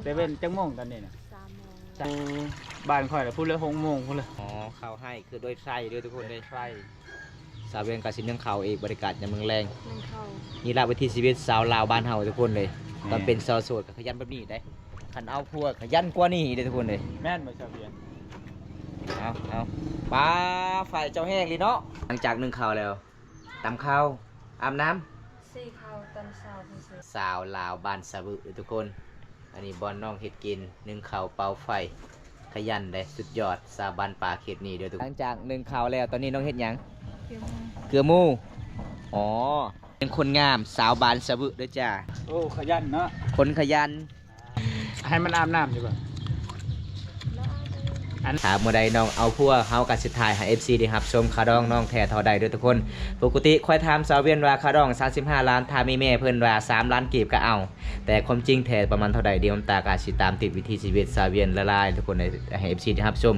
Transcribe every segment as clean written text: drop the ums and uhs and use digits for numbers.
แต่เป็นจังโมงตอนนี้นะ 3 โมงบ้านข่อยละพูดเลย6 โมงพูดเลย อ๋อข้าวให้คือโดยไส้ด้วยทุกคนเลยไส้สาวเวียนกาสินเนื่องเขาเองบริการยามเมืองแรง นึ่งข้าว นี่ละวิถีชีวิตสาวลาวบ้านเฮาทุกคนเลยตอนเป็นสาวโสดก็ขยันแบบนี้ได้ขันเอาพวกขยันกว่านี้เลยทุกคนเลย แม่นบ่ชาวเวียน เอาปลาฝ่ายเจ้าแห้งเลยเนาะหลังจากนึ่งข้าวแล้วตำข้าวอาบน้ำ สี่ข้าวตอนเช้าที่สุด สาวลาวบ้านสะบึเลยทุกคน อันนี้บอลน้องเห็ดกินนึ่งข้าวเป่าไฟขยันเลยสุดยอดสาบานป่าเขตนี้เด้อทุกคนหลังจากนึ่งข้าวแล้วตอนนี้น้องเห็ดหยังเกลือหมูอ๋อเป็นคนงามสาวบานสะบึเด้อจ้า โอ้ขยันเนาะ คนขยัน ให้มันอาบน้ำดีกว่า ถามเมื่อใดน้องเอาพวกเฮากับสิทายให้ FC ได้รับชมคาดองน้องแท้เท่าใดเด้อทุกคนปกติค่อยถามสาวเวียนว่าคาดอง35ล้านถ้ามีแม่เพิ่นว่า3ล้านกีบก็เอาแต่ความจริงแท้ประมาณเท่าใดเดี๋ยวผมตากาสิตามติดวิธีชีวิตสาวเวียนละลายทุกคนให้ FC ได้รับชม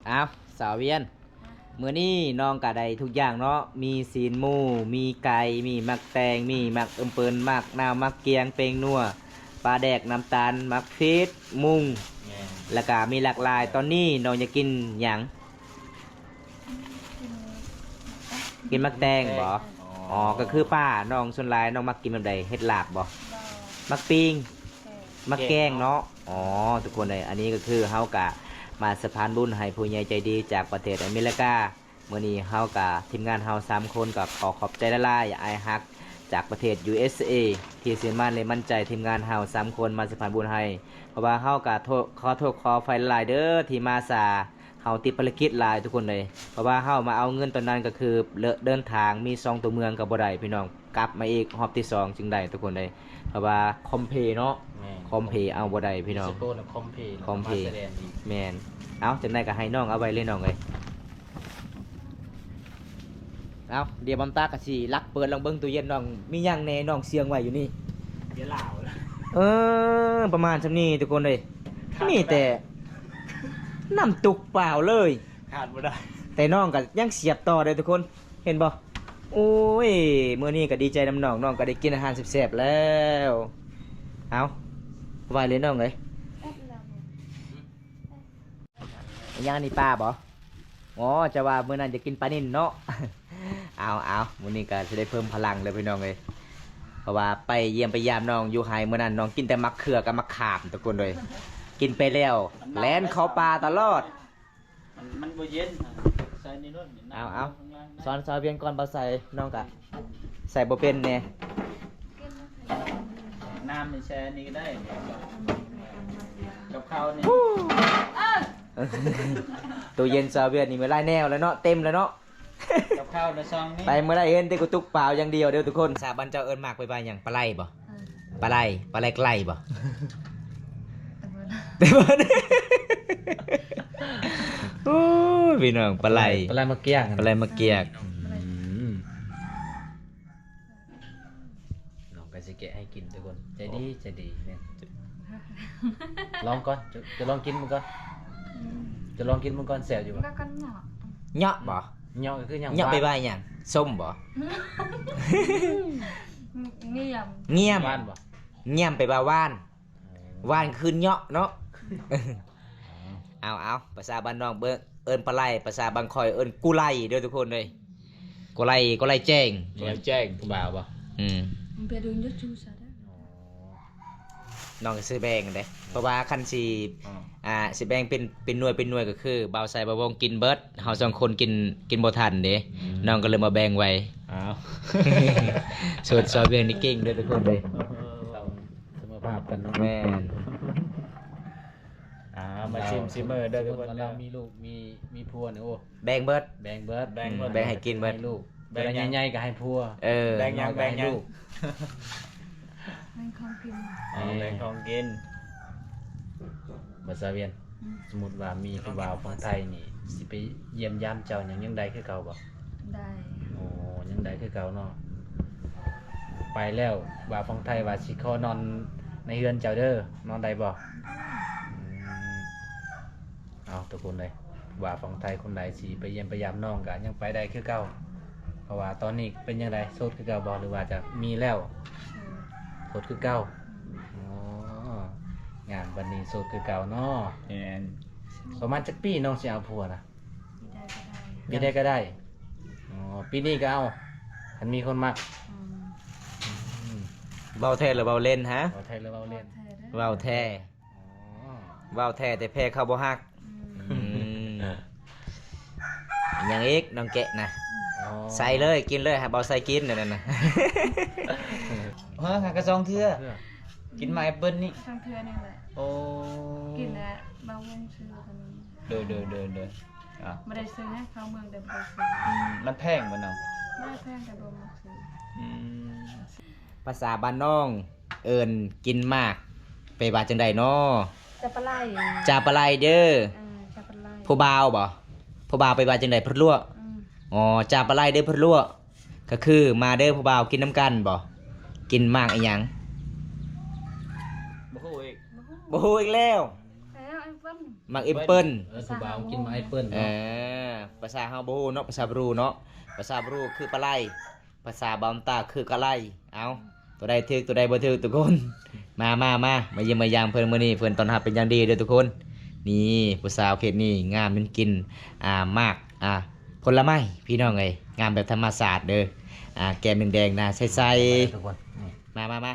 อ้าวสาวเวียนมื้อนี้น้องกะได้ทุกอย่างเนาะมีศีลหมูมีไก่มีมักแตงมีมักเปินมักนาวมักเกียงเปงนัวปลาแดกน้ำตาลมักฟีดมุงแล้วก็มีหลากหลายตอนนี้น้องจะกินหยังกินมักแตงบ่อ๋อก็คือป้าน้องส่วนหลายน้องมักกินแบบใดเฮ็ดลาบบ่มักปิ้งมักแกงเนาะอ๋อทุกคนเลยอันนี้ก็คือเฮากะมาสะพานบุญให้ผู้ใหญ่ใจดีจากประเทศอเมริกาเมื่อนี้เฮากับทีมงานเฮา3 คนกับขอขอบใจละลายไอฮักจากประเทศ USA ที่เสียมั่นเลยมั่นใจทีมงานเฮา3 คนมาสะพานบุญให้เพราะว่าเฮากับขอโทษขอไฟละลายเด้อที่มาสาเฮาติดภารกิจหลายทุกคนเลยเพราะว่าเฮามาเอาเงินตอนนั้นก็คือเดินทางมี2 ตัวเมืองกับบ่ได้พี่น้องกลับมาอีกรอบที่2จึงได้ทุกคนเลยเพราะว่าคอมเพเนาะคอมเพเอาบ่ได้พี่น้องคอมเพแมนเอาจังได้ก็ให้น้องเอาไว้เลยน้องเลยเอาเดี๋ยวบำตากะสิลักเปิดลองเบิ้งตู้เย็นน้องมีหยังแน่น้องเสียงไว้อยู่นี่ เดี๋ยวลาวแล้ว ประมาณซำนี้ทุกคนเลยมีแต่น้ำตุกเปล่าเลย ขาดบ่ได้ แต่น้องก็ยังเสียบต่อเลยทุกคนเห็นบ่โอ้ยมื้อนี้ก็ดีใจนำน้องน้องก็ได้กินอาหารแซ่บๆแล้วเอาไว้เลยน้องเอ้ยย่างนี่ป้าบ่อ๋อจะว่ามื้อนั้นจะกินปลานิ่นเนาะ เอามื้อนี้ก็จะได้เพิ่มพลังเลยพี่น้องเลยเพราะว่าไปเยี่ยมไปยามน้องอยู่ไห้มื้อนั้นน้องกินแต่มะเขือกับมะขามทุกคนเลยกินไปแล้วแล่นเข้าป่าตลอดมันบ่เย็นใส่นี่นู่น เอาสอนเพียงก่อนบ่ใส่น้องกะใส่บ่เป็นแน่ น้ำในแช่นี่ก็ได้กับข้าวนี่ ตู้เย็นซาเวียนนี่ไม่ไล่แนวแล้วเนาะเต็มแล้วเนาะ กับข้าวในซองนี่ ไปเมื่อไรเห็นแต่กุตุกเปล่าอย่างเดียวเดี๋ยวทุกคนสาบันเจ้าเอิญมากไปอย่างปลาไหลบ่ปลาไหลไกลบ่เต็มเลยโอ้ยพี่น้องปลาไหล มาเกี้ยง ปลาไหลมาเกียกน้องก็สิแกะให้กินทุกคนใจดีเนี่ยลองก่อนจะลองกินมันก่อนจะลองกินมันก่อนแซ่บอยู่บ่ แล้วก็เหงาะ เหยาะบ่ เหยาะก็คือหยัง เหยาะไปหยังส้มบ่ เงียบ เงียบ บ้านบ่ เงียบไปบ่ว่านคือเหยาะเนาะ เอาภาษาบ้านน้องเบิ่งเอิ้นปลาไหลภาษาบางคอยเอิ้นกุไลเด้อทุกคนเลยกุไลแจ้ง แจ้งผู้บ่าวบ่ มันเป็นเรื่องยูซะได้ น้องก็ซื้อแบ่งเด้เพราะว่าคันสิสิแบ่งเป็นหน่วยก็คือบ่าวใส่บ่าววงกินเบิดเฮา2 คนกินบ่ทันเด้น้องก็เลยมาแบ่งไว้ อ้าว ส่วนซอยเบียงนี่เก่งเด้อทุกคนเลย เสมอภาพกันเนาะ แม่น มาชิมเมอร์เด้อทุกคน เรามีลูกมีพัวเนี่ยโอ้ แบ่งเบิด แบ่งเบิร์ด แบ่งเบิด แบ่งให้กินเบิด ให้ลูกแบ่งใหญ่ๆก็ให้พัว แบ่งยัง ลูก มันของกิน แบ่งของกิน บัสเวียนสมมุติว่ามีผู้บ่าวของไทยนี่สิไปเยี่ยมยามเจ้าหยังใดคือเก่าบ่ ได้ โอ้ยังใดคือเก่าเนาะไปแล้วบ่าวของไทยว่าสิขอนอนในเรือนเจ้าเด้อนอนได้บ่เอาทุกคนเลย ว่าฝั่งไทยคนใดสิไปเยี่ยมไปยามน้องก็ยังไปได้คือเก่าเพราะว่าตอนนี้เป็นยังไงโสดคือเก่าบ่หรือว่าจะมีแล้วโสดคือเก่าอ๋องานวันนี้โสดคือเก่าเนาะ แม่น ประมาณจักปีน้องสิเอาผัวนะ ไม่ได้ก็ได้ปีใดก็ได้อ๋อปีนี้ก็เอาคันมีคนมัก อืม เว้าแท้หรือเว้าเล่นฮะ เอาไทยหรือเอาเล่น แท้เด้อ เว้าแท้ อ๋อ เว้าแท้แต่แพ้เขาบ่ฮัก อืม อืมอย่างอีกน้องแกะนะ อ๋อ ใส่เลยกินเลยครับเบาใส่กินนั่นน่ะ เฮ้ยหากระซองเทื่อกินมาแอปเปิ้ลนี่ ช่างเทือนี่แหละ โอ้ กินแล้วบางวงซื้อคนนี้ เดินอ่ะ ไม่ได้ซื้อให้เขาเมืองแต่บ่ได้ซื้อ มันแพงบ่น้อง ไม่แพงแต่บ่มักซื้อ อืม ภาษาบ้านน้อง เอิ้นกินมาก ไปว่าจังได๋น้อ จะปลาไหล จาปลาไหลเด้อ จะปลาไหล ผู้บ่าวบ่ผู้บ่าวไปว่าจังได๋เพิ่นรั่ว อืม อ๋อจาปลาไหลเด้อเพิ่นรั่วก็คือมาเด้อผู้บ่าวกินน้ำกันบ่กินมากอีหยัง บ่ฮู้อีก บ่ฮู้อีกแล้ว แล้วไอ้เพิ่น มักเอ็มเปิ้ล ผู้บ่าวกินมาไอเปิ้ล เอ เนาะ ภาษาเฮาบ่ฮู้เนาะภาษาบรูเนาะภาษาบรูคือปลาไหลภาษาบอมตาคือกะไหลเอาตัวใดถึกตัวใดบ่ถึกทุกคน มาเยี่ยมมายามเพิ่นมื้อนี้เพิ่นต้อนรับเป็นอย่างดีเด้อทุกคน นี่ผู้สาวเขตนี้งามมันกินมากผลไม้พี่น้องเอ้ยงามแบบธรรมศาสตร์เด้อแก้มแดงๆนะใส ทุกคนนี่ ๆมา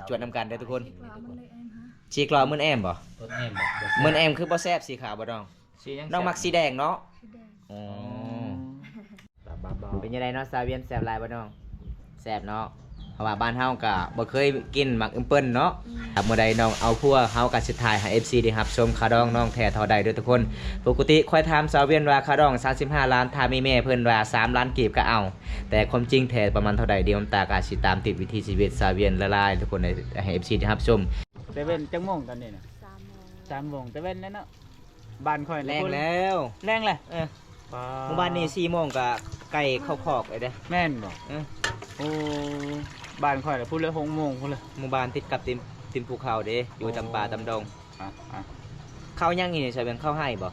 จวดน้ำกันเด้อทุกคน ปลามันเลยเองฮะ ชีกรอมื้นแอมบ่ ต้นแอมบอก มื้นแอมคือบ่แซ่บสีขาวบ่น้อง สียัง น้องมักสีแดงเนาะ สีแดง อ๋อ บ้า เป็นยังไงเนาะซาเวียนแซ่บหลายบ่น้องแซ่บเนาะเพราะว่าบ้านเฮาก็บ่เคยกินหมักอึมเปิ้ลเนาะครับเมื่อใดน้องเอาพัวเฮาก็สิถ่ายให้ FC ได้รับชมคาดองน้องแท้เท่าใดเด้อทุกคนปกติค่อยถามซาเวียนว่าคาดอง35ล้านถ้ามีแม่เพิ่นว่า3ล้านกีบก็เอา แต่ความจริงแท้ประมาณเท่าใดเดี๋ยวน้ำตาก็อาจสิตามติดวิถีชีวิตซาเวียนละลายทุกคนให้ FC ได้รับชม แต่เว้นจังโมงตอนนี้น่ะ 3 โมง 3โมงแต่เว้นแล้วเนาะบ้านข่อย แรงแล้ว แรงเลย เออหมู่บ้านนี้4โมงก็ไก่เข้าคอกเลยเด้อ แม่นบ่ เออ โอ้บ้านข่อยน่ะพูดเลย6โมงพูดเลย หมู่บ้านติดกับติมภูเขาเด้อยู่ตำป่าตำดง อ่ะ เข้ายังนี่ใช่เป็นเข้าให้บ่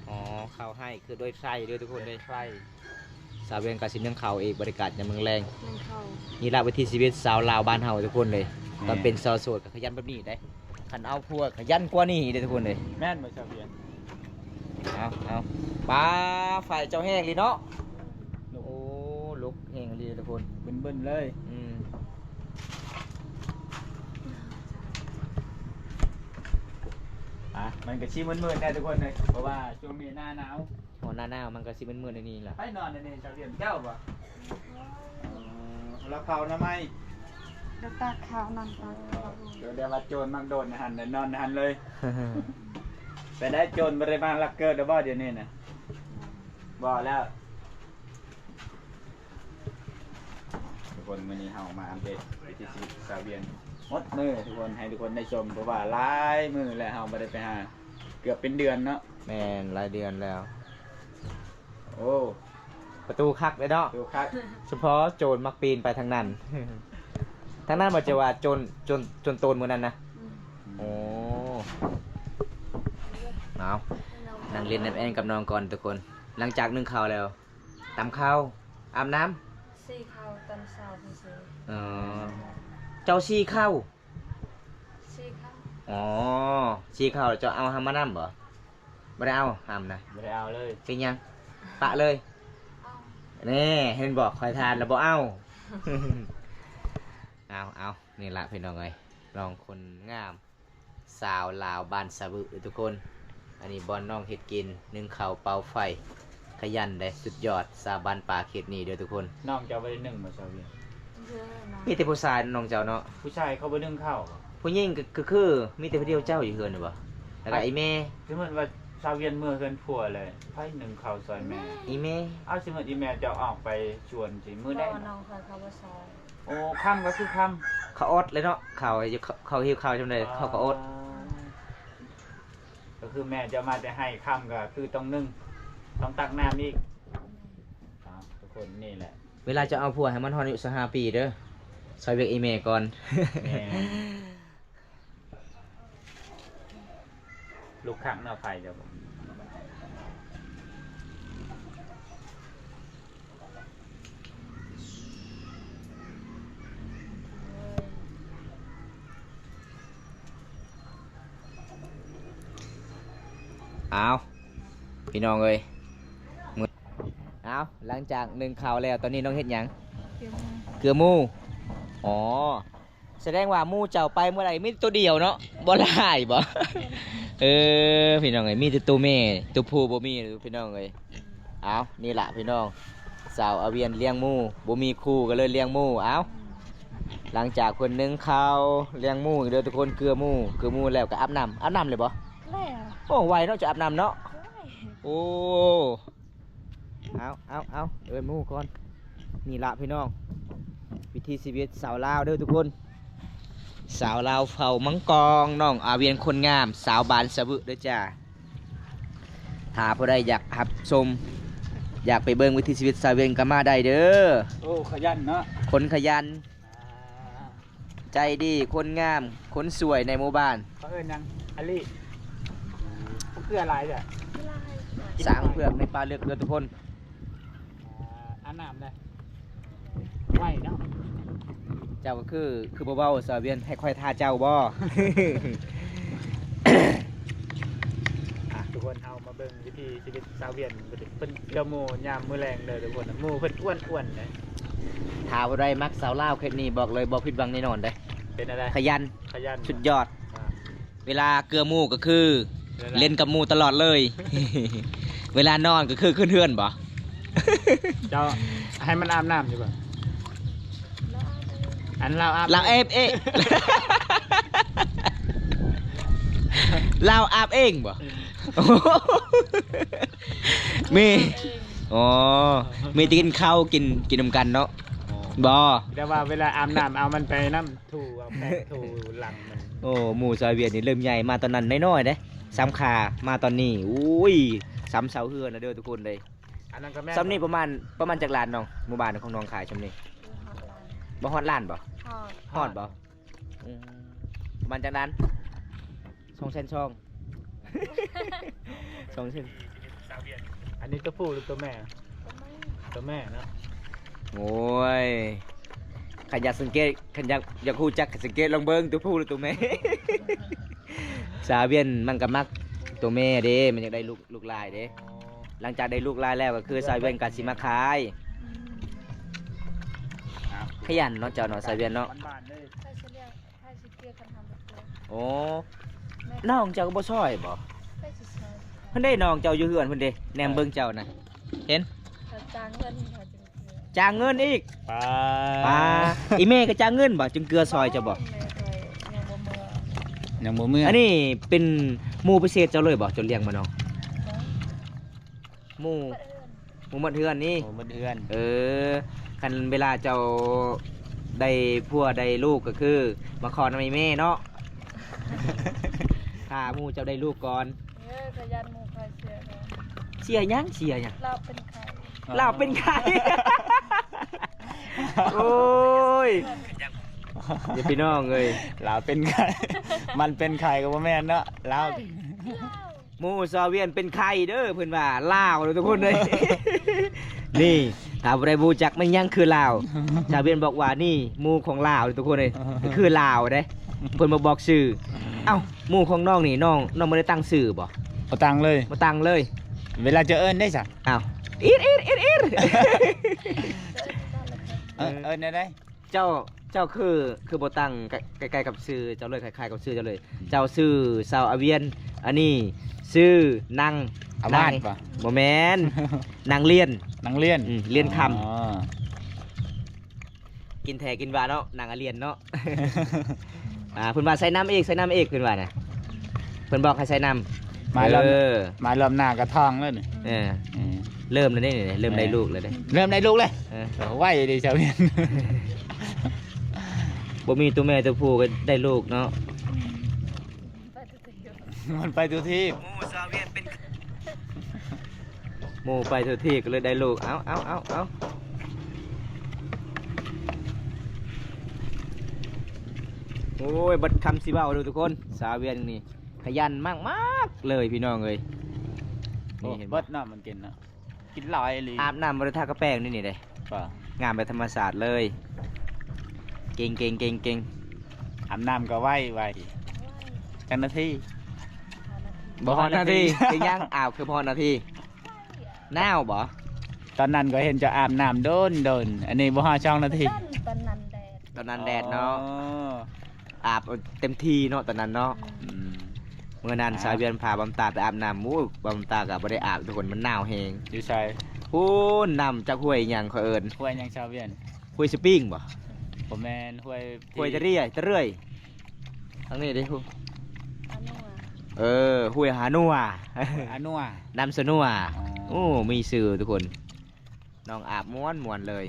อ๋อเข้าให้คือโดยไส้ด้วยทุกคนเลย ไฟ สาวเวียนกาสิเมืองเขาเอกบริการยามเมืองแรง นึ่งเข้า นี่ละวิถีชีวิตสาวลาวบ้านเฮาทุกคนเลยตอนเป็นสาวโสดก็ขยันแบบนี้ได้คันเอาพวกขยันกว่านี้เด้อทุกคนเลย แม่นบ่ชาวเวียน เอาปลาฝ่ายเจ้าแห้งเลยเนาะโอ้ลุกแห้งเลยทุกคน เบิ่นๆเลย อืม มันก็ชี้มืดๆแน่ทุกคนเลยเพราะว่าช่วงนี้หน้าหนาว พอหน้าหนาวมันก็สิมืดๆในนี้ล่ะ ไปนอนในนี้ชาวเวียนเจ้าบ่แล้วเขาทำไม แล้วตาขาวนั่งตาขาว เดี๋ยวมาโจรมังโดนในหันเดี๋ยวนอนในหันเลย ไปได้โจรบริมาลักเกอร์เดี๋ยวบ่เดี๋ยวนี้นะบ่แล้วทุกคนวันนี้เฮามาอัปเดตวิถีชีวิตชาวเวียนหมดมือทุกคนให้ทุกคนได้ชมเพราะว่าหลายมือแล้วเฮาบ่ได้ไปหาเกือบเป็นเดือนเนาะ แม่นรายเดือนแล้ว โอ้ ประตูคักเลยเนาะ ดูคัก เฉพาะโจรมักปีนไปทางนั้น ทางนั้นมันจะว่าโจรโตนมือนั้นนะโอ้เอานั่งเล่นน้ำแอนกับน้องก่อนทุกคน หลังจากนึ่งข้าวแล้วตำข้าวอาบน้ สีขาวตอนเช้าเพิ่นซื้อ ำเจ้าซีข้าว สีขาว อ๋อซีข้าวเจ้าเอาหามาน้ำบ่ไม่ได้เอาหามนะ บ่ได้เอาเลย เป็นยังปะเลย เอา นี่เห็นบอกคอยทานแล้วบ่เอา เอานี่ละพี่น้องไงลองคนงามสาวลาวบ้านสะบึทุกคน อันนี้บอลน้องเห็ดกินนึ่งข้าวเป่าไฟขยันได้สุดยอดสาบานป่าเขตนี้เด้อทุกคน น้องเจ้าบ่ได้นึ่งบ่ชาวเวียน เยอะนะ มีแต่ผู้ชายน้องเจ้าเนาะ ผู้ชายเขาบ่นึ่งข้าวบ่ ผู้หญิงก็คือมีแต่ผู้เดียวเจ้าอยู่เฮือนน่ะบ่แล้วก็ไอ้แม่ สิเหมือนว่าชาวเวียนเมื่อเฮือนผัวเลยไผนึ่งข้าวซอยแม่ อีแม่ เอาสิเหมือนอีแม่เจ้าออกไปชวนสิมื้อได้ บ่น้องคอยเขาบ่ซอย โอ้ค่ำก็คือค่ำ เขาอดเลยเนาะเขาหิวข้าวจำได้เขาก็อด ก็คือแม่จะมาแต่ให้ค่ำก็คือต้องนึ่งต้องตักน้ำอีกทุกคนนี่แหละ เวลาจะเอาผัวให้มันฮอนอายุ15ปีเด้อซอยเวียกอีแม่ก่อน แม่ลูกขังหน้าไฟจะบอก เอาพี่น้องเอ้ยเอาหลังจากนึ่งข้าวแล้วตอนนี้น้องเฮ็ดหยัง เกี่ยว เกลือหมูอ๋อแสดงว่าหมูเจ้าไปเมื่อไหร่มีตัวเดียวเนาะบ่หลายบ่ พี่น้องเอ้ยมีแต่ตัวแม่ตัวผู้บ่มีพี่น้องเอ้ยเอานี่ล่ะพี่น้องสาวอาเวียนเลี้ยงหมูบ่มีคู่ก็เลยเลี้ยงหมูเอาหลังจากคนนึ่งข้าวเลี้ยงหมูเด้อทุกคนเกลือหมูแล้วก็อาบน้ำเลยบ่ แล้ว โอ้ไวเนาะจะอาบน้ำเนาะ ได้ โอ้เอาเอ้ยหมูก่อนนี่ละพี่น้องวิธีชีวิตสาวลาวเด้อทุกคนสาวลาวเฝ้ามังกรน้องอาเวียนคนงามสาวบานสะบึเด้อจ้าถ้าผู้ใดอยากหับชมอยากไปเบิ่งวิถีชีวิตสาวเวียนก็มาได้เด้อ โอ้ขยันเนาะ คนขยันใจดีคนงามคนสวยในหมู่บ้าน เขาเอิ้นยังอลี่เพื่ออะไรเนี่ย สร้างเผือกในป่าเลือกเด้อทุกคน อันน้ำเลยไหวเนาะ เจ้าก็คือเบาๆสาวเวียนให้ค่อยท่าเจ้าบ่ ทุกคนเอามาเบิ่งวิธีชีวิตชาวเวียนเป็นเกลือหมูยามมื้อแรงเลยทุกคนหมูเพิ่นอ้วนๆเลย ถ้าบ่ได้มักสาวลาวคลิปนี้บอกเลยบ่ผิดหวังแน่นอนเด้ เป็นอะไร ขยัน ขยัน สุดยอด อ่า เวลาเกลือหมูก็คือเล่นกับหมูตลอดเลย เวลานอนก็คือขึ้นเฮือนบ่ เจ้าให้มันอาบน้ำอยู่ป่ะ แล้ว อันเราอาบ เราเอฟเอง เราอาบเองบ่ มีอ๋อมีที่กินข้าวกินนำกันเนาะบ่ แต่ว่าเวลาอาบน้ำเอามันไปน้ำถูเอาแป้งถูหลังมัน โอ้หมูซอยเวียดนี่เริ่มใหญ่มาตอนนั้นน้อยๆเด้ซ้ำขามาตอนนี้อุ้ยซ้ำเสาเฮือนนะเด้อทุกคนเลย อันนั้นก็แม่ ซ้ำนี่ประมาณจากล้านน้องหมู่บ้านของน้องขายซ้ำนี่บ่ฮอดล้านบ่ ฮอดบ่อืมประมาณจากนั้น2 เซนช่อง 2 เซน อันนี้ตัวผู้หรือตัวแม่ ตัวแม่เนาะ โอ้ยขันอยากสังเกตขันอยากรู้จักขันสังเกตลองเบิ่งตัวผู้หรือตัวแม่ สาวเวียนมันก็มักตัวแม่เด้มันอยากได้ลูกลายเด้หลังจากได้ลูกลายแล้วก็คือสาวเวียนก็สิมาขายขยันเนาะเจ้าเนาะสาวเวียนเนาะ บ้านๆเลย ถ้าฉันเรียกถ้าฉันเกลียดกันทำแบบนี้ โอ้น้องเจ้าก็บ่ช่วยบ่ ไม่ใช่ใช่ เพิ่นได้น้องเจ้าอยู่เฮือนเพิ่นเด้แนมเบิ่งเจ้าน่ะเห็น ถ้าจ้างเงินเขาจึงเกลียด จ้างเงินอีก ปลา ป้าอีแม่ก็จ้างเงินบ่จึงเกลือซอยเจ้าบ่ แม่เคยยังบ่เมื่อ อย่างบ่เมื่อ อั อั นนี้เป็นหมู่พิเศษเจ้าเลยบ่จนเลี้ยงมาน้องหมู่ เอิ้น หมู่หมดเฮือนนี่ โอ้มันเดือน เออคันเวลาเจ้าได้ผัวได้ลูกก็คือมาขอนำแม่เนาะ ถ้าหมู่เจ้าได้ลูกก่อน ขยันหมู่ใครเสียเลย เสียหยังเสียหยัง เราเป็นใคร เราเป็นใคร โอ้ยอย่าพี่น้องเอ้ย เราเป็นใคร มันเป็นใครก็บ่แม่นเนาะเรา หมู่ซอเวียนเป็นใครเด้อเพิ่นว่าลาวเลยทุกคนเลย นี่ถ้าบ่ได้รู้จักมันยังคือลาวชาวเวียนบอกว่านี่หมู่ของลาวเลยทุกคนเลยคือลาวเด้เพิ่นมาบอกชื่อเอ้าหมู่ของน้องนี่น้องบ่ได้ตั้งชื่อบ่ เอาตังค์เลย มาตั้งเลย เวลาจะเอิ้นได้จ้ะ อ้าวอีด เอิ้นได้ เจ้าคือบ่ตั้งใกล้ๆกับชื่อเจ้าเลยคล้ายๆกับชื่อเจ้าเลย เจ้าชื่อสาวอาเวียนอันนี้ชื่อนาง อามาดป่ะ บ่แม่นนางเลียน นังเลียน เลียนคำ อ๋อ กินแท้กินหวานเนาะนางอาเลียนเนาะ เพิ่นว่าใส่น้ำเอกเพิ่นว่าน่ะเพิ่นบอกให้ใส่น้ำ มาเริ่ม เออ มาเริ่มหน้ากระทองแล้วนี่ เออเริ่มแล้วนี่เริ่มได้ลูกแล้วเด้ เริ่มได้ลูกเลย เออ ไหวดิชาวเวียน บ่มีตัวแม่ตัวผู้ก็ได้ลูกเนาะ ไปทุกที มันไปทุกที่ หมู่ซาเวียนเป็นหมู่ไปทุกที่ก็เลยได้ลูกเอาโอ้ยบัดคำสิเว้าดูทุกคนสาเวียนนี่ขยันมากๆเลยพี่น้องเอ้ย นี่ นี่เห็น เบิ บ่ ดเนาะมันกินเนาะกินหลายเลย อาบน้ำบ่ได้ทากระแป้งนี่เด้ ป่ะ งามแบบธรรมศาสตร์เลย เก่ง อาบน้ำก็ไหวจังนาที 5 นาที บ่ฮอดนาทีคือยังอ้าวคือบ่ฮอดนาทีหนาวบ่ ตอนนั้นก็เห็นเจะอาบน้ำโดนอันนี้บ่ฮอดช่องนาที ตอนนั้นแดด ตอนนั้นแดดเนาะ อ๋อ อาบเต็มที่เนาะตอนนั้นเนาะ อืม เมื่อนั้นสาวเวียนพาบำตาไปอาบน้ำมู้บำตาก็บ่ได้อาบทุกคนมันหนาวแฮง อยู่ใช่ พูนน้ำจากห้วยหยังเขาเอิ้น ห้วยยังชาวเวียน ห้วยสปริงบ่ ผมแม่นห้วย ห้วยตะเรื่อยทางนี้ดิฮู้ อันนู้น ห้วยหานัว อานัว น้ำสนัว อ๋อ โอ้มีชื่อทุกคนน้องอาบม้วนเลย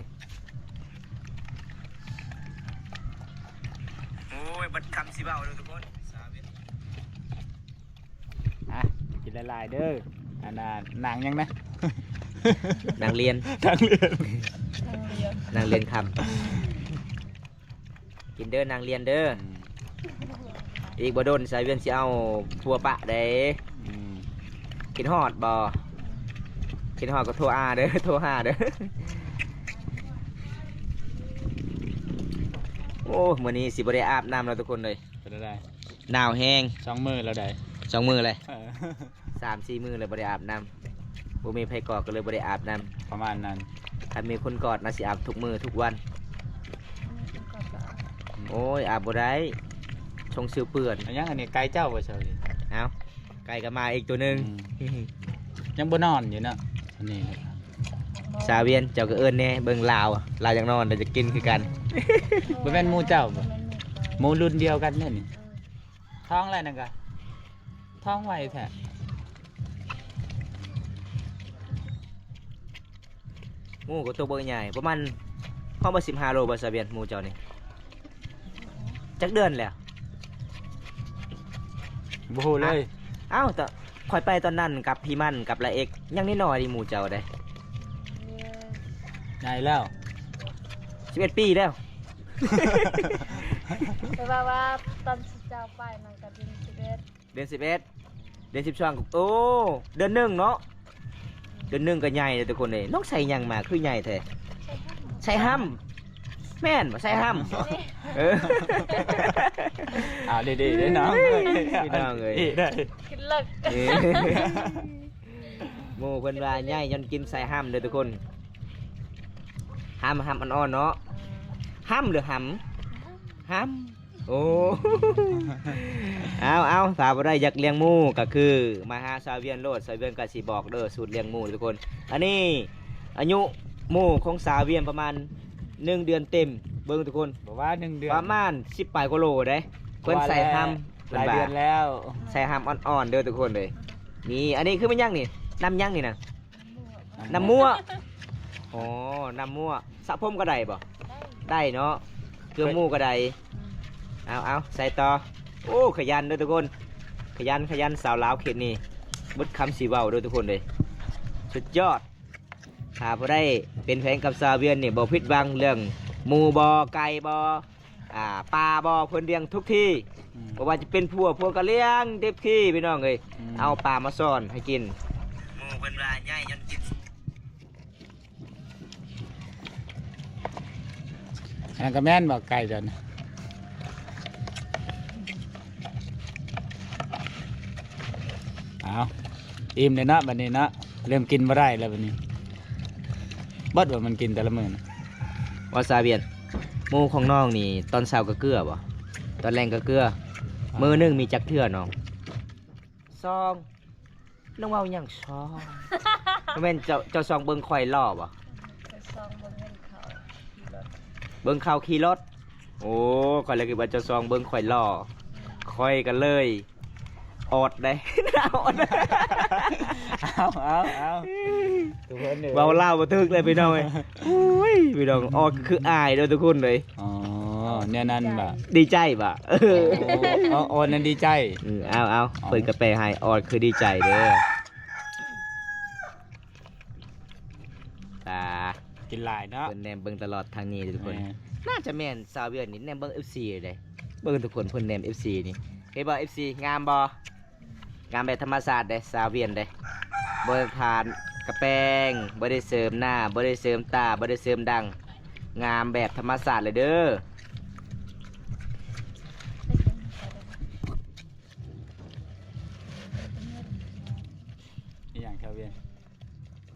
โอ้ยบัดคำสิเบาเลยทุกคน อ่ะกินละลายเด้ออันน่ะหนังยังนะ นางเรียน ทั้งเรื่อง ทางเรียน นางเรียนคำกินเด้อนางเรียนเด้ออีกบ่โดนสายเวียนสิเอาพัวปะเด้ อืม กินฮอดบ่กินฮอดก็โทรอาเด้อ โทรหาเด้อโอ้มื้อนี้สิบ่ได้อาบน้ำแล้วทุกคนเลย เป็นอะไร หนาวแห้ง ช่องมือแล้วได้ 2 มื้อเลย เออ 3-4 มื้อเลยบ่ได้อาบน้ำบ่มีไผกอดก็เลยบ่ได้อาบน้ ประมาณนั้น ำถ้ามีคนกอดน่าสิอาบทุกมื้อทุกวัน นี่ก็จะ โอ้ยอาบบ่ได้ชงซิวเปื้อน อันยังอันนี้ไก่เจ้าบ่เชย เอ้าไก่ก็มาอีกตัวหนึง ยังบ่นอนอยู่เนาะอันนี้ สาวเวียนเจ้าก็เอิ้นแน่เบิ่งลาวยังนอนแต่จะกินคือกัน บ่แม่นหมู่เจ้าบ่ มัน หมู่รุ่นเดียวกันเนี่ยนี่ท้องอะไรนั่นกะท้องไวแท้ หมูก็ตัวเบิ่งใหญ่ประมาณห้องบ่15 โลบ่สาวเวียนหมูเจ้านี่จักเดือนแล้ว บ่ฮู้เลย เอ้าแต่ข่อยไปตอนนั้นกับพี่มันกับละเอกยังนิดหน่อยดิหมูเจ้าได้ ใหญ่แล้ว 11 ปีแล้ว แต่ว่าตอนสิเจ้าไปนั่นก็เป็น11 เดือน11เดือน12โอ้เดือนหนึ่งเนาะเดือนหนึ่งก็ใหญ่เลยทุกคนเลยน้องใส่หยังมาคือใหญ่แท้ใส่ห้ำแม่นบ่ใส่ห้ำเออ อ้าวดีๆเด้อน้อง พี่น้องเอ้ย ได้ กินเลิก เอ้ยหมูเพิ่นว่าใหญ่ย้อนกินใส่ห้ำเด้อทุกคนห้ำอ่อนๆเนาะห้ำหรือหำห้ำโอ้ เอาถ้าบ่ได้อยากเลี้ยงหมูก็คือมาหาสาวเวียนโลดสาวเวียนก็สิบอกเด้อสูตรเลี้ยงหมูทุกคน อันนี้อายุหมูของสาวเวียนประมาณ1 เดือนเต็มเบิ่งทุกคน บอกว่า1 เดือน ประมาณ10 ปลายกว่าโลได้เพิ่นใส่ห้ำ หลายเดือนแล้ว ใส่ห้ำอ่อนๆเด้อทุกคนเลยนี่อันนี้คือมันยังนี่น้ำยังนี่นะน้ำมั่วอ๋อน้ำมั่วสระผมก็ได้บ่ได้เนาะเกลือหมูก็ได้เอาใส่ต่อโอ้ขยันเด้อทุกคนขยันสาวลาวเขตนี่มุดคำสีเว้าเด้อทุกคนเลยสุดยอดถ้าบ่ได้เป็นแฟนกับสาวเวียนนี่บ่ผิดหวังเรื่องหมูบ่ไก่บ่ปลาบ่เพิ่นเลี้ยงทุกที่ เพราะว่าจะเป็นพวกก็เลี้ยงเต็มที่พี่น้องเลยเอาปลามาซ่อนให้กินหมูเป็นว่าใหญ่ยันกิน อันนั้นก็แม่นบอกไก่จนเอาอิ่มเลยเนาะบัดนี้เนาะเริ่มกินบ่ได้แล้วบัดนี้บดว่ามันกินแต่ละมื้อนะ วาซาเบียนหมูของน้องนี่ตอนเช้าก็เกลือบ่ตอนแรงก็เกลือมือหนึงมีจักเทื่อน้องซองน้องเว้าหยังซองแม่นเจ้าซองเบิ่งข่อยล่อบ่ ไปซองบนเงินเขา เบิ่งข่าวขี่รถโอ้ข่อยเลยคิดว่าเจ้าซองเบิ่งข่อยล่อข่อยกันเลยอดได้ อด เอาทุกคนนี่ เบาเล่าบ่ทึกเลยพี่น้องเอ้ยโอ้ยพี่น้องอดคืออายเด้อทุกคนเลย อ๋อเนี่ยนั่นบ่ ดีใจบ่ะ โอ้โอ้นั่นดีใจ เอาเปิดกระเป๋ให้ออดคือดีใจเด้อตา กินหลายเนาะ เพิ่นแนมเบิ่งตลอดทางนี้เด้อทุกคน แม่ น่าจะแม่นซาวเวียนนี่แนมเบิ่ง FC เลยเบิ่งทุกคนเพิ่นแนม FC นี่เฮ้ยบ่ FC งามบ่งามแบบธรรมชาติเด้ซาวเวียนเด้บ่ได้ทานกระแป้งบ่ได้เสริมหน้าบ่ได้เสริมตาบ่ได้เสริมดังงามแบบธรรมชาติเลยเด้อ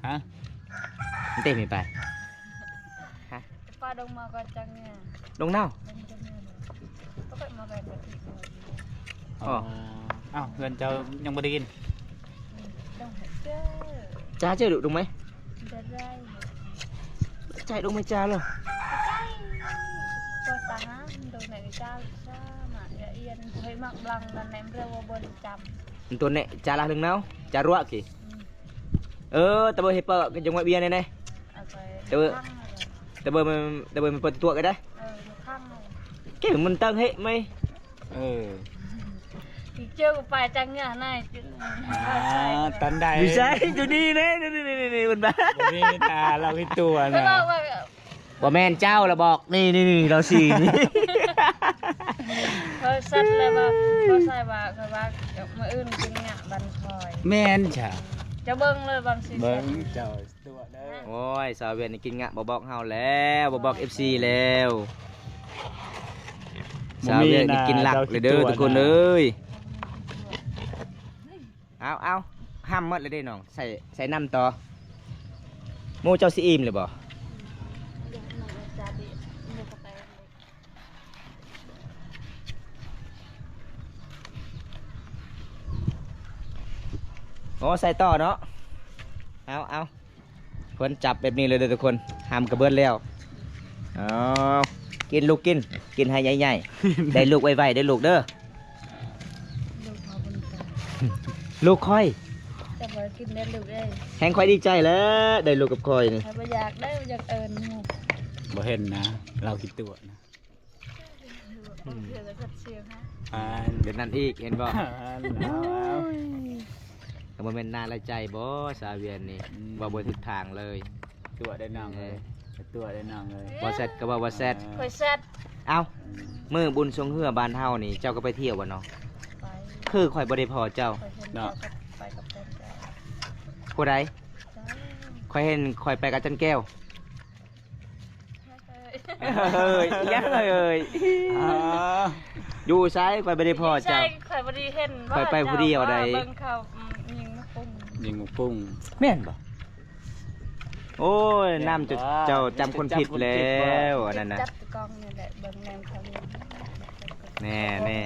ฮะ มันเต้ไม่ไป ป้าดงมาก็จังเนี่ย ลงเน่า ดงจังเนี่ยก็ไปมาแบ่งกันอีกหน่อย อ๋อ อ้าวเพื่อนเจ้ายังบ่ได้กิน ดงเจ้า จ้าเจอดุดงไหม จะได้ ใจดงไหมจ้าเหรอ ก็ตาฮะดงไหนเจ้าซ่ามาอย่าเอียนเฮ้ยมักบลังนั่นแหละเรียกว่าบนจำ ตัวเนี่ยจ้าละหนึ่งเน่าจ้ารัวกี่แต่เบอร์เฮเปอร์ก็ยังไม่เบียร์เนี่ย เอาไป แต่เบอร์ ข้างเลย แต่เบอร์มันเปิดตัวกันได้ ข้างเลย เกี่ยวมันตั้งให้ไหม อีเจ้าก็ไปจังเนี่ยนายจุด ตันได้ อยู่ใช่อยู่นี่นะนี่มันบ้า นี่ตาเราให้ตัว ก็ นะ บอกว่า ว่าแม่นเจ้าละบอกนี่เราสี่นี่ เขาสัตว์เลยว่าเขาใส่ว่าเขาว่ามาอื่นกินเนี่ยบันคอย แม่นจ้ะ จะเบิ้งเลยบางสิ เบิ่งเจ้าตัวเด้อ โอ้ยสาวเวียนนี่กินงะบ่บอกเฮาแล้วบ่บอก FC แล้วสาวเวียนนี่กินหลักเลยเด้อทุกคนเอ้ยเอาห้ามหมดเลยเด้น้องใส่น้ำต่อหมูเจ้าสิอิ่มเลยบ่โอ้ใส่ต่อเนาะเอาเพิ่นจับแบบนี้เลยเด้อทุกคนห้ามกระเบิดแล้วเอากินลูกกินให้ใหญ่ๆ ได้ลูกไวๆได้ลูกเด้อ ลูกมาบนกัน ลูกค่อย แต่ว่ากินได้ลูกได้ แหงค่อยดีใจแล้วได้ลูกกับค่อยนี่ ใครไม่อยากได้อยากเอิญหมู บ่เห็นนะ เราคิดตัวนะ เดี๋ยวจะกัดเชียวฮะ เดี๋ยวนั้นอีกเห็นบ่ แล้ว แต่บ่แม่นนาละใจบ่สาวเวียนนี่บ่บ่ทิศทางเลย ตัวได้น้องเลยตัวได้น้องเลย บ่แซดก็บ่แซด คอยแซ่ด เอ้ามื้อบุญทรงเฮือบ้านเฮานี่เจ้าก็ไปเที่ยวบ่เนาะ ไป คือข่อยบ่ได้พอเจ้า คอยเห็นเขาก็ไปกับแฟนเจ้า ผู้ใด จ้า ข่อยเห็นข่อยไปกับจันแก้ว เฮ้ย ยังเอ้ยอยู่ไสข่อยบ่ได้พอเจ้า ใช่คอยพอดีเห็นว่า คอยไปผู้เดียวใด เบิ่งเขายิงมาปุ่ม ยิงหมูปุ้ง แม่นบ่โอ้ยน้ำจะเจ้าจำคนผิดแล้วอันนั้นน่ะ จับกล้องนี่แหละเบิ่งแนมเขาเรียน แน่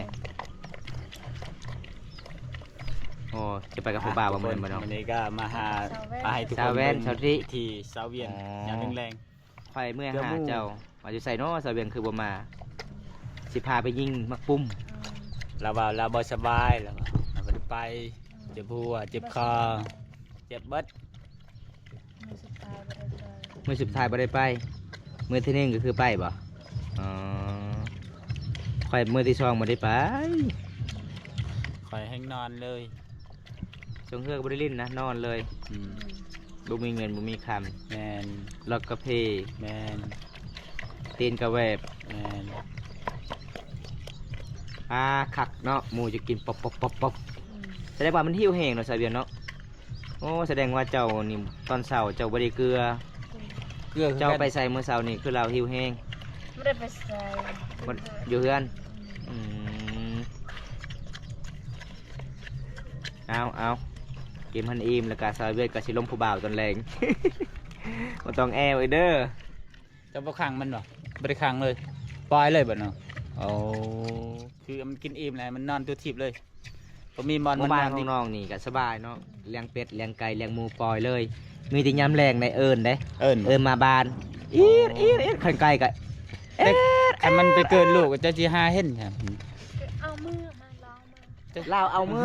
โอ้จะไปกับผู้บ่าวบ่มื้อนี้บ่เนาะ วันนี้ก็มาหาให้ทุกคน สาวแว่นสาวริ ที่สาวเวียนอย่างแรง ข่อยเมื่อ เดี๋ยว หา หมู่ เจ้าว่าอยู่ใส่เนาะสาวเวียนคือบ่มาสิพาไปยิงมักปุ้ม ๆเราว่าเราบ่สบายแล้วเราบ่ได้ไปเจ็บหัวเจ็บคอเจ็บเบิด มือสุดท้ายบ่ได้ไป มื้อสุดท้ายบ่ได้ไปมื้อที่หนึ่งก็คือไปบ่อ๋อข่อยมื้อที่สองบ่ได้ไป คอยให้นอนเลย สงเฮือก็บ่ได้ลิ้นนะนอนเลย อืม บ่มีเงินบ่มีค แมน ำล็อกกระเพ แมน ตีนกระแวบ แมน คักเนาะหมูจะกินป๊อบแสดงว่ามันหิวแห้งเนาะสายเบียนเนาะโอ้แสดงว่าเจ้านี่ตอนเช้าเจ้าบ่ได้เกลือ เกลือ เจ้าไปใส่มื้อเช้านี่คือเราหิวแห้ง ไม่ได้ไปใส่ มันอยู่เฮือนเอากินพันอิ่มแล้วก็สายเบียนก็สิลมผู้บ่าวตอนแรง บ่ต้องแอวอีเด้อ จะบ่ขังมันบ่บ่ได้ขังเลยปล่อยเลยบ่เนาะโอ้คือมันกินอิ่มแล้วมันนอนตัวทิพย์เลยบ่มีมอน ห มั มู่ น บ้าน นอน ขอ นี่ งน้องนี่ก็สบายเนาะเลี้ยงเป็ดเลี้ยงไก่เลี้ยงหมูปล่อยเลย มีแต่ยามแรงในเอิ้นเด้ เอิ้น เอิ้นมาบานอีดขันไก่ก็ แต่คันมันไปเกินลูกก็จะสิหาเห็นครับ เอามือมาลองมือ ลาวเอามือ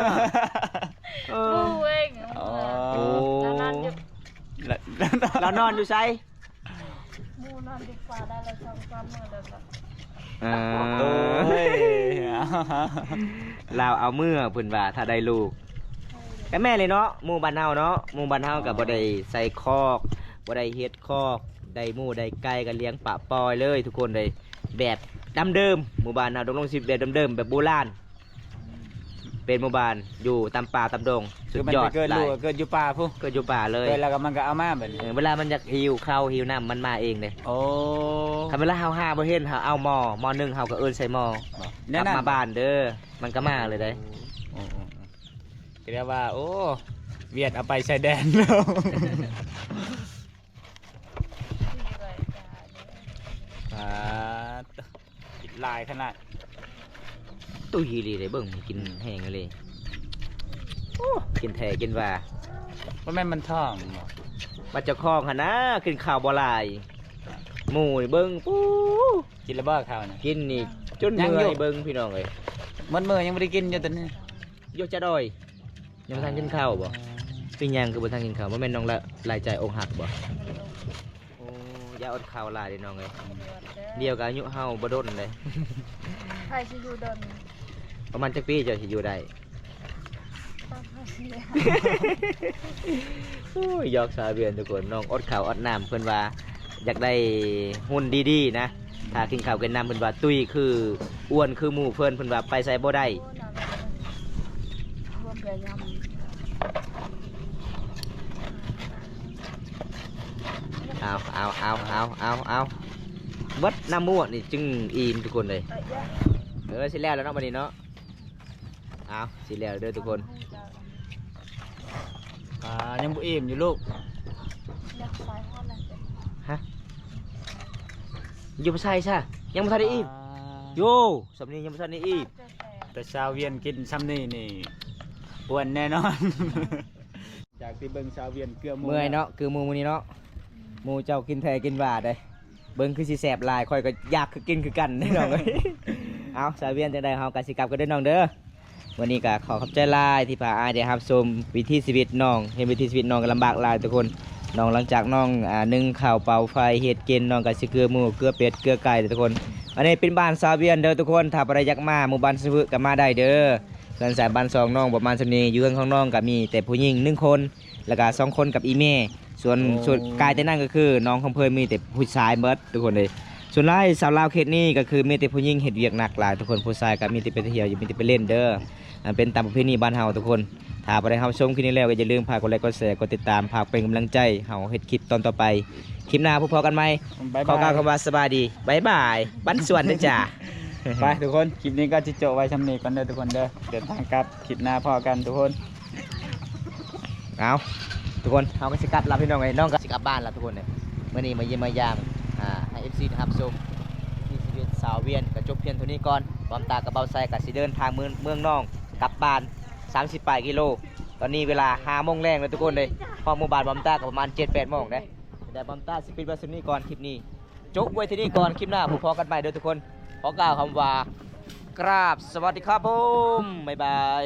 เออ บูเอง อ๋อ โอ้ แล้วนั่นอยู่ เรานอนอยู่ไส มูนอนดีกว่าได้แล้ว2-3มื้อแล้วก็ โอ้ย ลาวเอามือเพิ่นว่าถ้าได้ลูกก็แม่เลยเนาะหมู่บ้านเฮาเนาะหมู่บ้านเฮาก็บ่ได้ใส่คอกบ่ได้เฮ็ดคอกได้หมูได้ไก่ก็เลี้ยงปะปล่อยเลยทุกคนเลยแบบดั้มเดิมหมู่บ้านเฮาดำรงชีวิตแบบเดิมๆแบบโบราณเป็นหมู่บ้านอยู่ตามป่าตามดงสุ คือ ด มัน ยอ ไป ด เกิน หลา ลู ย กเกินอยู่ป่าพุ่น ก็อยู่ป่าเลย เกินแล้วก็มันก็เอามาแบบนี้ เวลามันอยากหิวข้าวหิวน้ำมันมาเองเลย โอ้ คันเวลาเฮาหาบ่เห็นเฮาเอาหม้อหนึงเฮาก็เอิ้นใส่หม้อก แน่ ลับ นอน มาบ้านเด้อมันก็มาเลยเด้ โอ้ก็เรียกว่าโอ้เวียดเอาไปชายแดนแล้ว กินลายขนาด ตุ้ยเลยได้เบิ่งมันกินแห้งเลยโอ้กินแท้กินว่า ว่าแม่นมันท้องบ่ มาเจ้าของหั่นนะกินข้าวบ่หลายหมูนี่เบิ่งปู๊ กินแล้วบ่ข้าวน่ะ กินนี่จน ยัง เมื่ อยู่ อยเบิ่งพี่น้องเอ้ย มันมื้อยังบ่ได้กินอยู่ตอนนี้ โยกจะดอยยังบ่ทันกินข้าวบ่เป็นหยังคือบ่ทันกินข้าวบ่แม่นน้องละหลายใจอกหักบ่โอ้อย่าอดข้าวหลายเด้น้องเอ้ยเดียวกับอายุเฮาบ่ดนเลย ใครสิอยู่ดน ประมาณจักปีเจ้าสิอยู่ได้ ต้องให้เสีย โอ้ยยอกสาเวียนทุกคนน้องอดข้าวอดน้ำเพิ่นว่าอยากได้หุ่นดีๆนะถ้ากินข้าวกินน้ำเพิ่นว่าตุ้ยคืออ้วนคือหมู่เพิ่นว่าไปใส่บ่ได้ รวมเดือยเอาเบิดน้ำมั่วนี่จึงอิ่มทุกคนเลย ำสิแล้วแล้วเนาะบัดนี้เนาะเอาสิแล้วเด้อทุกคน ยังบ่อิ่มอยู่ลูก อยากใส่ห้องนั่นเป็น ฮะอยู่บ่ใส่ซะยังบ่ทันได้อิ่มโยสำนี้ยังบ่ทันได้อิ่ม แต่ชาวเวียนกินซ้ำนี่นี่อ้วนแน่นอน จากที่เบิ่งชาวเวียนเกลือหมู เมื่อยเนาะคือหมู่มื้อนี้เนาะหมู่เจ้ากินแท้กินหวาดเด้เบิ่งคือสิแซ่บหลายข่อยก็อยากคือกินคือกันเด้อน้องเอ้ย เอาสายเวียนจังได๋เฮาก็สิกลับกันเด้อน้องเด้อวันนี้ก็ขอขอบใจหลายที่พาอ้ายได้รับชมวิถีชีวิตน้องเห็นวิถีชีวิตน้องก็ลำบากหลายทุกคนน้องหลังจากน้องนึ่งข้าวเป่าไฟเฮ็ดกินน้องก็สิเกลือหมูเกลือเป็ดเกลือไก่เด้อทุกคนอันนี้เป็นบ้านสาวเวียนเด้อทุกคนถ้าบ่ได้อยากมาหมู่บ้านสวึก็มาได้เด้อเรือนสายบ้าน2น้องประมาณส่ำนี้อยู่เรือนของน้องก็มีแต่ผู้หญิง1คนแล้วก็2คนกับอีแม่ส่วนกายแต่นั่นก็คือน้องของเพิ่นมีแต่ผู้ชายเบิดทุกคนเลยส่วนหลายสาวลาวเขตนี้ก็คือมีแต่ผู้หญิงเฮ็ดเวียกหนักหลายทุกคนผู้ชายก็มีแต่ไปเที่ยวอยู่มีแต่ไปเล่นเด้อเป็นตามประเพณีบ้านเฮาทุกคนถ้าบ่ได้เฮาชมคลิปนี้แล้วก็อย่าลืมฝากกดไลค์กดแชร์กดติดตามฝากเป็นกำลังใจเฮาเฮ็ดคลิปตอนต่อไปคลิปหน้าพบกันใหม่ บ๊าย ขอกล่า บา วย คำว่าสบายดีบ๊ายบายบันสวนเด้อจ้า ไปทุกคนคลิปนี้ก็จะจบไว้ซ้ำนี้ก่อนเด้อทุกคนเด้อเดินทางกลับคลิปหน้าพอกันทุกคน เอาทุกคนเฮาก็สิกลับลาพี่น้องไอ้น้องก็สิกลับบ้านแล้วทุกคนเนี่ยมื้อนี้มาเยี่ยมมายามให้ FC นะครับชมที่ชีวิตสาวเวียนก็จบเพียงเท่านี้ก่อนบอมตากับเบาไซก็สิเดินทางเมืองน้องกลับบ้าน38กิโลตอนนี้เวลา5 โมงแรงเลยทุกคนเลยพอหมู่บ้านบอมตาก็ประมาณ 7-8 โมงเด้แต่บอมตาสิปิดไว้ที่นี่ก่อนคลิปนี้จบไว้ที่นี่ก่อนคลิปหน้าพบกันใหม่เด้อทุกคนขอกล่าวคำว่ากราบสวัสดีครับผมบ๊ายบาย